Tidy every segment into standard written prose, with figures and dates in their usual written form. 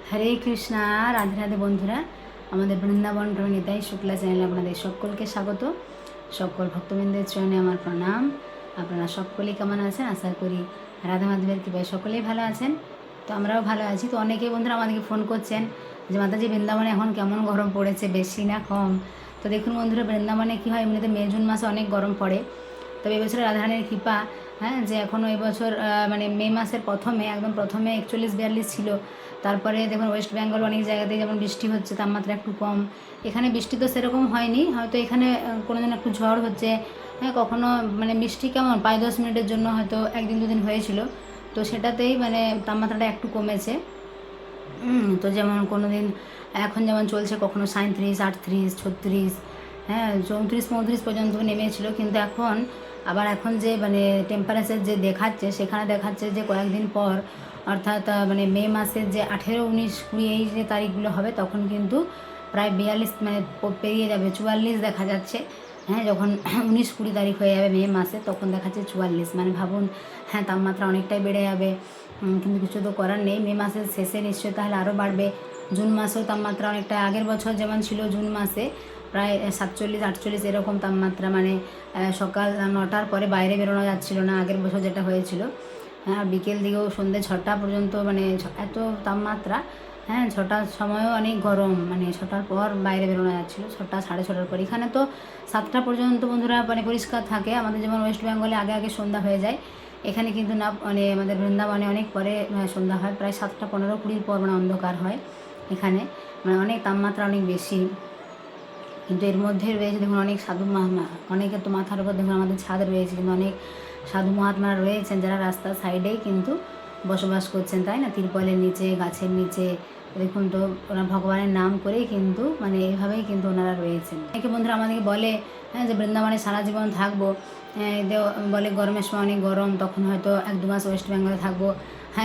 হরে কৃষ্ণা। রাধে রাধে বন্ধুরা, আমাদের বৃন্দাবন নিতাই শুক্লা চ্যানেলে আপনাদের সকলকে স্বাগত। সকল ভক্তবৃন্দের চরণে আমার প্রণাম। আপনারা সকলেই কেমন আছেন? আশা করি রাধা মাধবের কৃপায় সকলেই ভালো আছেন। তো আমরাও ভালো আছি। তো অনেকেই বন্ধুরা আমাদেরকে ফোন করছেন যে মাতাজি বৃন্দাবনে এখন কেমন গরম পড়েছে, বেশি না কম? তো দেখুন বন্ধুরা, বৃন্দাবনে কী হয়, এমনিতে মে জুন মাসে অনেক গরম পড়ে। তবে এবছর রাধারানীর কৃপা, যে এখনও এবছর মানে মে মাসের একদম প্রথমে 41-42 ছিল। তারপরে দেখুন ওয়েস্ট বেঙ্গল অনেক জায়গাতেই যেমন বৃষ্টি হচ্ছে, তাপমাত্রা একটু কম। এখানে বৃষ্টি তো সেরকম হয়নি, হয়তো এখানে কোনো দিন একটু ঝড় হচ্ছে, কখনো মানে বৃষ্টি কেমন 5-10 মিনিটের জন্য হয়তো একদিন দুদিন হয়েছিল। তো সেটাতেই মানে তাপমাত্রাটা একটু কমেছে। তো যেমন কোনো দিন এখন যেমন চলছে, কখনো 37, 38, 36, 34, 35 পর্যন্ত নেমেছিল। কিন্তু এখন যে মানে টেম্পারেচার যে দেখাচ্ছে, সেখানে দেখাচ্ছে যে কয়েকদিন পর, অর্থাৎ মানে মে মাসের যে 18, 19, 20 এই যে তারিখগুলো হবে, তখন কিন্তু প্রায় 42 মানে পেরিয়ে যাবে, 44 দেখা যাচ্ছে। যখন 19-20 তারিখ হয়ে যাবে মে মাসে, তখন দেখাচ্ছে 44। মানে ভাবুন, তাপমাত্রা অনেকটাই বেড়ে যাবে। কিন্তু কিছু তো করার নেই। মে মাসের শেষে নিশ্চয়ই তাহলে আরও বাড়বে। জুন মাসেও তাপমাত্রা অনেকটা, আগের বছর যেমন ছিল জুন মাসে প্রায় 47-48 এরকম তাপমাত্রা, মানে সকাল 9টার পরে বাইরে বেরোনো যাচ্ছিল না, আগের বছর যেটা হয়েছিল। আর বিকেল দিকেও সন্ধ্যে 6টা পর্যন্ত মানে এত তাপমাত্রা। 6টার সময়ও অনেক গরম, মানে 6টার পর বাইরে বেরোনো যাচ্ছিল, 6টা 6:30 পর। এখানে তো 7টা পর্যন্ত বন্ধুরা মানে পরিষ্কার থাকে। আমাদের যেমন ওয়েস্ট বেঙ্গলে আগে আগে সন্ধ্যা হয়ে যায়, এখানে কিন্তু না, মানে আমাদের বৃন্দাবনে অনেক পরে সন্ধ্যা হয়, প্রায় 7টা 15-20 পর মানে অন্ধকার হয় এখানে। মানে অনেক তাপমাত্রা অনেক বেশি। কিন্তু এর মধ্যে রয়েছে দেখুন অনেক সাধু মহাত্মা। অনেকের তো মাথার উপর দেখুন আমাদের ছাদ রয়েছে, কিন্তু অনেক সাধু মহাত্মারা রয়েছেন যারা রাস্তার সাইডেই কিন্তু বসবাস করছেন, তাই না? তিরপলের নিচে, গাছের নিচে। দেখুন তো, ওরা ভগবানের নাম করেই কিন্তু মানে এইভাবেই কিন্তু ওনারা রয়েছেন। অনেকে বন্ধুরা আমাদেরকে বলে যে বৃন্দাবনে সারা জীবন থাকবো। বলে গরমের সময় অনেক গরম, তখন হয়তো 1-2 মাস ওয়েস্ট বেঙ্গলে থাকবো।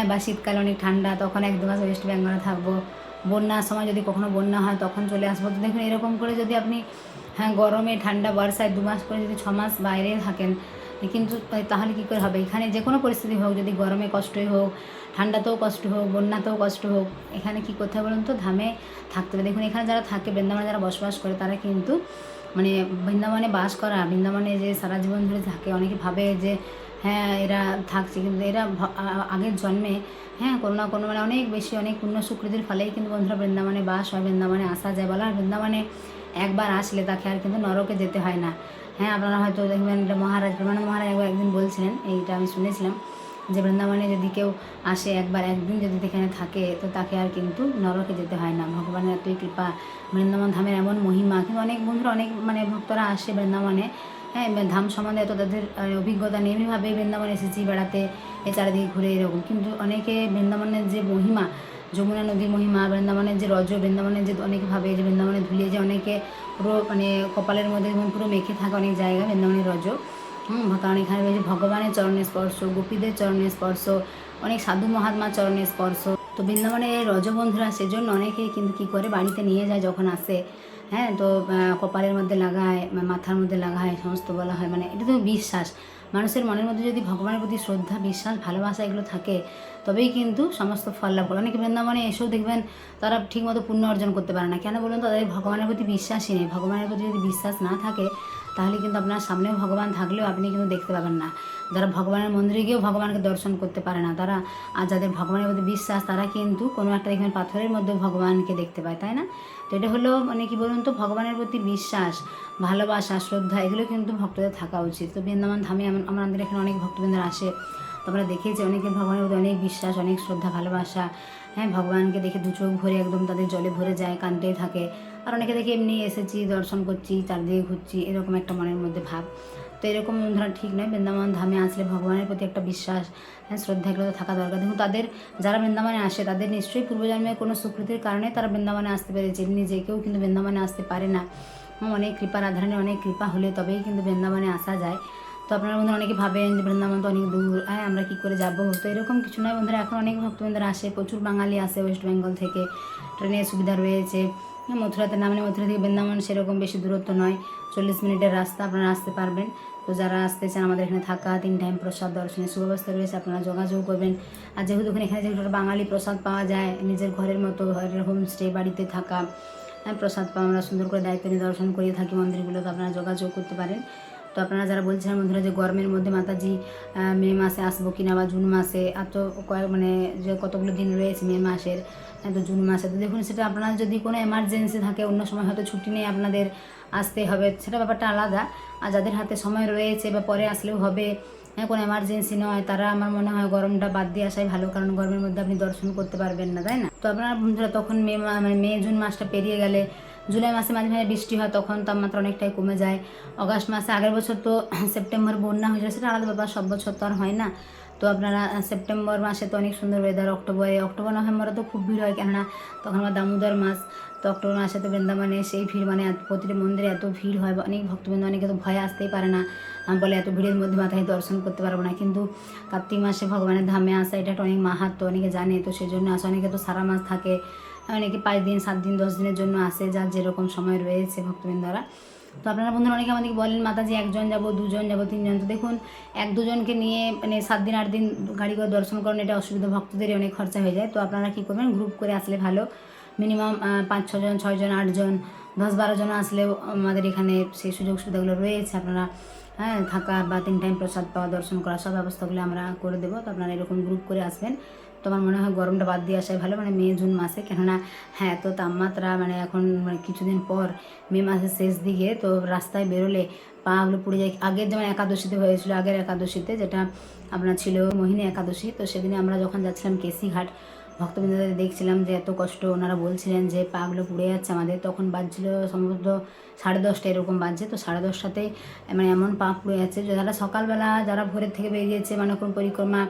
বা শীতকালে অনেক ঠান্ডা, তখন 1-2 মাস ওয়েস্ট বেঙ্গলে থাকবো। বন্যার সময় যদি কখনো বন্যা হয় তখন চলে আসবো। তো দেখুন, এরকম করে যদি আপনি গরমে, ঠান্ডা, বর্ষায় 2 মাস করে যদি 6 মাস বাইরে থাকেন, কিন্তু তাহলে কী করে হবে? এখানে যে কোনো পরিস্থিতি হোক, যদি গরমে কষ্টই হোক, ঠান্ডাতেও কষ্ট হোক, বন্যাতেও কষ্ট হোক, এখানে কী করতে হবে বলুন তো? ধামে থাকতে হবে। দেখুন এখানে যারা থাকে, বৃন্দাবনে যারা বসবাস করে, তারা কিন্তু মানে বৃন্দাবনে বাস করা, বৃন্দাবনে যে সারা জীবন ধরে থাকে, অনেকে ভাবে যে এরা থাকছে, কিন্তু এরা আগের জন্মে কোনো না কোনো মানে অনেক বেশি, অনেক পুণ্য সুকৃতির ফলেই কিন্তু বন্ধুরা বৃন্দাবনে বাস হয়, বৃন্দাবনে আসা যায়। বলা হয় বৃন্দাবনে একবার আসলে তাকে আর কিন্তু নরকে যেতে হয় না। আপনারা হয়তো দেখবেন, মহারাজ প্রেমানন্দ মহারাজ একদিন বলছিলেন, এইটা আমি শুনেছিলাম, যে বৃন্দাবনে যদি কেউ আসে একদিন যদি এখানে থাকে, তো তাকে আর কিন্তু নরকে যেতে হয় না। ভগবানের এতই কৃপা, বৃন্দাবন ধামের এমন মহিমা। কিন্তু অনেক বন্ধুরা, অনেক মানে ভক্তরা আসে বৃন্দাবনে, ধাম সম্বন্ধে এত তাদের অভিজ্ঞতা নেই। এমনিভাবে বৃন্দাবনে এসেছি বেড়াতে, এই চারিদিকে ঘুরে এরকম। কিন্তু অনেকে বৃন্দাবনের যে মহিমা, যমুনা নদীর মহিমা, বৃন্দাবনের যে বৃন্দাবনের যে অনেকে ভাবে যে বৃন্দাবনে ধুলিয়ে যে অনেকে পুরো মানে কপালের মধ্যে পুরো মেখে থাকে অনেক জায়গায় বৃন্দাবনের কারণ এখানে রয়েছে ভগবানের চরণের স্পর্শ, গোপীদের চরণের স্পর্শ, অনেক সাধু মহাত্মার চরণের স্পর্শ। তো বৃন্দাবনের এই বন্ধুরা সেজন্য অনেকেই কিন্তু কী করে, বাড়িতে নিয়ে যায় যখন আসে। তো কপালের মধ্যে লাগায়, মাথার মধ্যে লাগায়, সমস্ত বলা হয়। মানে এটা তো বিশ্বাস। মানুষের মনের মধ্যে যদি ভগবানের প্রতি শ্রদ্ধা, বিশ্বাস, ভালোবাসা এগুলো থাকে, তবেই কিন্তু সমস্ত ফল লাভ করে। অনেকে বৃন্দাবনে এসেও দেখবেন তারা ঠিকমতো পুণ্য অর্জন করতে পারে না। কেন বলুন তো? তাদের ভগবানের প্রতি বিশ্বাসই নেই। ভগবানের প্রতি যদি বিশ্বাস না থাকে, তাহলে কিন্তু আপনার সামনেও ভগবান থাকলেও আপনি কিন্তু দেখতে পাবেন না। যারা ভগবানের মন্দিরে গিয়েও ভগবানকে দর্শন করতে পারে না, তারা, আর যাদের ভগবানের প্রতি বিশ্বাস, তারা কিন্তু কোনো একটা দেখবেন পাথরের মধ্যে ভগবানকে দেখতে পায়, তাই না? তো এটা হলো মানে কি বলুন তো, ভগবানের প্রতি বিশ্বাস, ভালোবাসা, শ্রদ্ধা, এগুলো কিন্তু ভক্তদের থাকা উচিত। তো বৃন্দাবন ধামে আমাদের এখানে অনেক ভক্তবৃন্দরা আসে। তো আমরা দেখেছি অনেকে ভগবানের প্রতি অনেক বিশ্বাস, অনেক শ্রদ্ধা, ভালোবাসা। ভগবানকে দেখে দু চোখ ভরে একদম তাদের জলে ভরে যায়, কাঁদতেই থাকে। আর অনেকে দেখে এমনি এসেছি, দর্শন করছি, চারদিকে ঘুরছি, এরকম একটা মনের মধ্যে ভাব। তো এরকম ধরা ঠিক নয়। বৃন্দাবন ধামে আসলে ভগবানের প্রতি একটা বিশ্বাস, শ্রদ্ধা, এগুলো তো থাকা দরকার। দেখুন তাদের, যারা বৃন্দাবনে আসে, তাদের নিশ্চয়ই পূর্বজন্মের কোনো সুকৃতির কারণে তারা বৃন্দাবনে আসতে পেরেছে। এমনি যে কেউ কিন্তু বৃন্দাবনে আসতে পারে না। অনেক কৃপা, রাধারানীর অনেক কৃপা হলে তবেই কিন্তু বৃন্দাবনে আসা যায়। তো আপনারা বন্ধুরা অনেকে ভাবেন যে বৃন্দাবন তো অনেক দূর, আমরা কী করে যাবো? তো এরকম কিছু নয় বন্ধুরা। এখন অনেক ভক্তবৃন্দরা আসে, প্রচুর বাঙালি আসে ওয়েস্ট বেঙ্গল থেকে। ট্রেনের সুবিধা রয়েছে। মথুরাতে নামলে, মথুরা থেকে বৃন্দাবন সেরকম বেশি দূরত্ব নয়, 40 মিনিটের রাস্তা, আপনারা আসতে পারবেন। তো যারা আসতে চান আমাদের এখানে থাকা 3 টাইম প্রসাদ দর্শনের সুব্যবস্থা রয়েছে, আপনারা যোগাযোগ করবেন। আর যেহেতু এখানে যেহেতু বাঙালি প্রসাদ পাওয়া যায়, নিজের ঘরের মতো ঘরের হোমস্টে বাড়িতে থাকা প্রসাদ পাওয়া, আমরা সুন্দর করে দায়িত্ব নিয়ে দর্শন করে থাকি মন্দিরগুলোতে, আপনারা যোগাযোগ করতে পারেন। তো আপনারা যারা বলছিলেন বন্ধুরা যে গরমের মধ্যে মাতাজি মে মাসে আসবো কিনা বা জুন মাসে, আর তো মানে যে কতগুলো দিন রয়েছে মে মাসের, তো জুন মাসে, তো দেখুন সেটা আপনারা যদি কোনো এমার্জেন্সি থাকে, অন্য সময় হয়তো ছুটি নেই আপনাদের আসতে হবে, সেটা ব্যাপারটা আলাদা। আর যাদের হাতে সময় রয়েছে বা পরে আসলেও হবে, কোনো এমার্জেন্সি নয়, তারা আমার মনে হয় গরমটা বাদ দিয়ে আসাই ভালো, কারণ গরমের মধ্যে আপনি দর্শন করতে পারবেন না, তাই না? তো আপনারা বন্ধুরা তখন মে জুন মাসটা পেরিয়ে গেলে জুলাই মাসে মাঝে মাঝে বৃষ্টি হয়, তখন তাপমাত্রা অনেকটাই কমে যায়। অগাস্ট মাসে আগের বছর তো সেপ্টেম্বর বন্যা হয়েছিল, সেটা আলাদা ব্যাপার, সব বছর তো আর হয় না। তো আপনারা সেপ্টেম্বর মাসে তো অনেক সুন্দর ওয়েদার, অক্টোবর নভেম্বরে তো খুব ভিড় হয়, কেননা তখন আমার দামোদর মাস। তো অক্টোবর মাসে তো বৃন্দাবনে সেই ভিড়, মানে প্রতিটি মন্দিরে এত ভিড় হয়, অনেক ভক্তবৃন্দ, অনেকে তো ভয়ে আসতেই পারে না, বলে এত ভিড়ের মধ্যে মাথায় দর্শন করতে পারবো না। কিন্তু কার্তিক মাসে ভগবানের ধামে আসা, এটা একটা অনেক মাহাত্ম্য, অনেকে জানে, তো সেই জন্য আসে। অনেকে তো সারা মাস থাকে, অনেকে 5 দিন 7 দিন 10 দিনের জন্য আসে, যার যেরকম সময় রয়েছে ভক্তবৃন্দরা। তো আপনারা বন্ধুরা অনেকে আমাদেরকে বলেন মাতাজি 1 জন যাবো, 2 জন যাবো, 3 জন, তো দেখুন 1-2 জনকে নিয়ে মানে 7 দিন 8 দিন গাড়ি করে দর্শন করেন, এটা অসুবিধা, ভক্তদেরই অনেক খরচা হয়ে যায়। তো আপনারা কী করবেন, গ্রুপ করে আসলে ভালো, মিনিমাম 5-6 জন, 6 জন, 8 জন, 10-12 জন আসলেও আমাদের এখানে সেই সুযোগ সুবিধাগুলো রয়েছে। আপনারা থাকা বা 3 টাইম প্রসাদ পাওয়া, দর্শন করা, সব ব্যবস্থাগুলো আমরা করে দেবো। তো আপনারা এরকম গ্রুপ করে আসবেন। তো আমার মনে হয় গরমটা বাদ দিয়ে আসাই ভালো, মানে মে জুন মাসে, কেননা তো তাপমাত্রা মানে এখন মানে কিছুদিন পর মে মাসের শেষ দিকে তো রাস্তায় বেরোলে পাগুলো পুড়ে যায়। আগের যেমন একাদশীতে হয়েছিল, আগের একাদশীতে যেটা আপনার ছিল মোহিনী একাদশী, তো সেদিনে আমরা যখন যাচ্ছিলাম কেসিঘাট, ভক্তবৃন্দদের দেখছিলাম যে এত কষ্ট, ওনারা বলছিলেন যে পাগুলো পুড়ে যাচ্ছে আমাদের। তখন বাজছিল সম্ভবত 10:30 এরকম বাজছে। তো 10:30টাতে মানে এমন পা পুড়ে যাচ্ছে, যারা সকালবেলা যারা ভোরের থেকে বেরিয়েছে, মানে কোন পরিক্রমা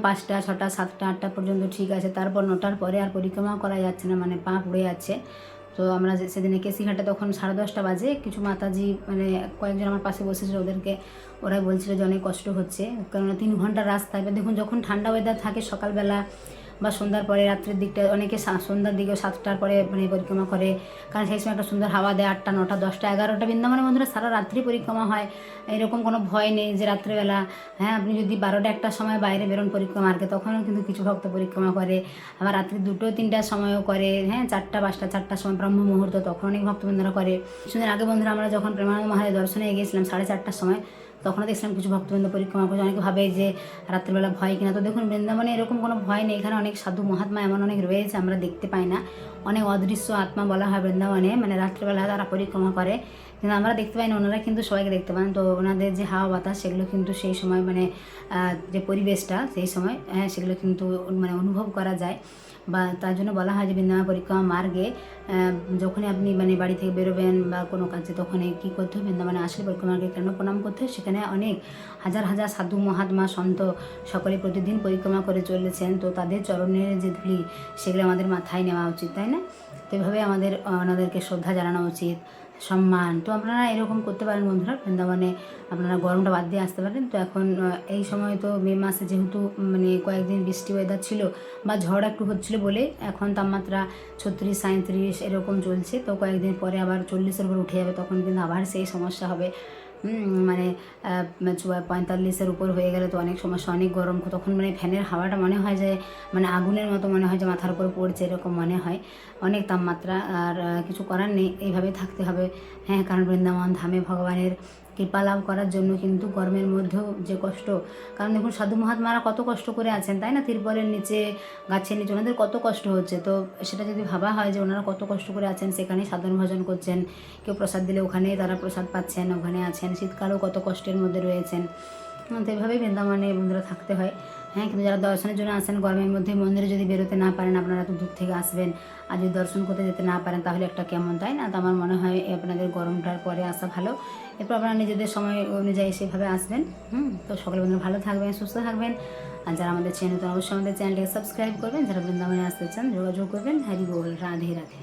5টা 6টা 7টা 8টা পর্যন্ত ঠিক আছে, তারপর 9টার পরে আর পরিক্রমা করা যাচ্ছে না, মানে পা পুড়ে যাচ্ছে। তো আমরা সেদিনে কেসিঘাটে তখন 10:30 বাজে, কিছু মাতাজি মানে কয়েকজন আমার পাশে বসেছিল, ওরাই বলছিল যে অনেক কষ্ট হচ্ছে, কারণ 3 ঘন্টার রাস্তা। এবার দেখুন যখন ঠান্ডা ওয়েদার থাকে সকালবেলা বা সন্ধ্যার পরে, রাত্রের দিকটা অনেকে সন্ধ্যার দিকেও 7টার পরে মানে পরিক্রমা করে, কারণ সেই সময় একটা সুন্দর হাওয়া দেয়। 8টা 9টা 10টা 11টা বৃন্দাবনের বন্ধুরা সারা রাত্রি পরিক্রমা হয়, এরকম কোনো ভয় নেই যে রাত্রেবেলা আপনি যদি 12টা 1টার সময় বাইরে বেরোন পরিক্রমার্কে, তখনও কিন্তু কিছু ভক্ত পরিক্রমা করে। আবার রাত্রি 2টো 3টার সময়ও করে, 4টা 5টা 4টার সময় ব্রহ্ম মুহূর্ত, তখন অনেক ভক্তবৃন্দরা করে। কিছুদিন আগে বন্ধুরা আমরা যখন প্রেমানন্দ মহারাজের দর্শনে গিয়েছিলাম 4:30টার সময়, তখনও দেখছিলাম কিছু ভক্তবৃন্দ পরিক্রমা করছে। অনেকে ভাবে যে রাত্রিবেলা ভয় কিনা, তো দেখুন বৃন্দাবনে এরকম কোনো ভয় নেই। এখানে অনেক সাধু মহাত্মা এমন অনেক রয়েছে, আমরা দেখতে পাই না, অনেক অদৃশ্য আত্মা বলা হয় বৃন্দাবনে, মানে রাত্রিবেলা তারা পরিক্রমা করে, কিন্তু আমরা দেখতে পাই না, ওনারা কিন্তু সবাইকে দেখতে পান। তো ওনাদের যে হাওয়া বাতাস সেগুলো কিন্তু সেই সময় মানে যে পরিবেশটা সেই সময় সেগুলো কিন্তু মানে অনুভব করা যায়। বা তার জন্য বলা হয় যে বৃন্দাবন পরিক্রমা মার্গে যখনই আপনি মানে বাড়ি থেকে বেরোবেন বা কোনো কাজে, তখন কী করতে হবে, বৃন্দাবনে আসলে পরিক্রমাকে কেন প্রণাম করতে হয়, সেখানে অনেক হাজার হাজার সাধু মহাত্মা সন্ত সকলে প্রতিদিন পরিক্রমা করে চলেছেন। তো তাদের চরণের যে ধুলি সেগুলো আমাদের মাথায় নেওয়া উচিত, তাই না? তো এভাবে আমাদের ওনাদেরকে শ্রদ্ধা জানানো উচিত, সম্মান। তো আপনারা এরকম করতে পারেন বন্ধুরা, বৃন্দাবনে আপনারা গরমটা বাদ দিয়ে আসতে পারেন। তো এখন এই সময় তো মে মাসে যেহেতু মানে কয়েকদিন বৃষ্টি ওয়েদার ছিল বা ঝড় একটু হচ্ছিলো বলে এখন তাপমাত্রা 36-37 এরকম চলছে। তো কয়েকদিন পরে আবার 40-এর উপর উঠে যাবে, তখন কিন্তু আবার সেই সমস্যা হবে। মানে 45-এর উপর হয়ে গেলে তো অনেক সমস্যা, অনেক গরম, তখন মানে ফ্যানের হাওয়াটা মনে হয় যে মানে আগুনের মতো মনে হয় যে মাথার উপর পড়ছে, এরকম মনে হয়, অনেক তাপমাত্রা। আর কিছু করার নেই, এইভাবেই থাকতে হবে। কারণ বৃন্দাবন ধামে ভগবানের কৃপা লাভ করার জন্য কিন্তু গরমের মধ্যেও যে কষ্ট, কারণ দেখুন সাধু মহাত্মারা কত কষ্ট করে আছেন, তাই না? তিরপলের নিচে, গাছের নিচে, ওনাদের কত কষ্ট হচ্ছে। তো সেটা যদি ভাবা হয় যে ওনারা কত কষ্ট করে আছেন, সেখানেই সাধন ভজন করছেন, কেউ প্রসাদ দিলে ওখানেই তারা প্রসাদ পাচ্ছেন, ওখানে আছেন, শীতকালেও কত কষ্টের মধ্যে রয়েছেন। তো এইভাবেই বৃন্দাবনে বন্ধুরা থাকতে হয়। কিন্তু যারা দর্শনের জন্য আসেন গরমের মধ্যে, মন্দিরে যদি বেরোতে না পারেন, আপনারা তো দূর থেকে আসবেন, আর যদি দর্শন করতে যেতে না পারেন তাহলে একটা কেমন, তাই না? তো আমার মনে হয় আপনাদের গরমটার পরে আসা ভালো, এরপর আপনারা নিজেদের সময় অনুযায়ী সেভাবে আসবেন। তো সকলে বন্ধুরা ভালো থাকবেন, সুস্থ থাকবেন। আর যারা আমাদের চ্যানেল, তো অবশ্যই আমাদের চ্যানেলটাকে সাবস্ক্রাইব করবেন। যারা বৃন্দাবনে আসতে চান যোগাযোগ করবেন। হরি বল, রাধে রাধে।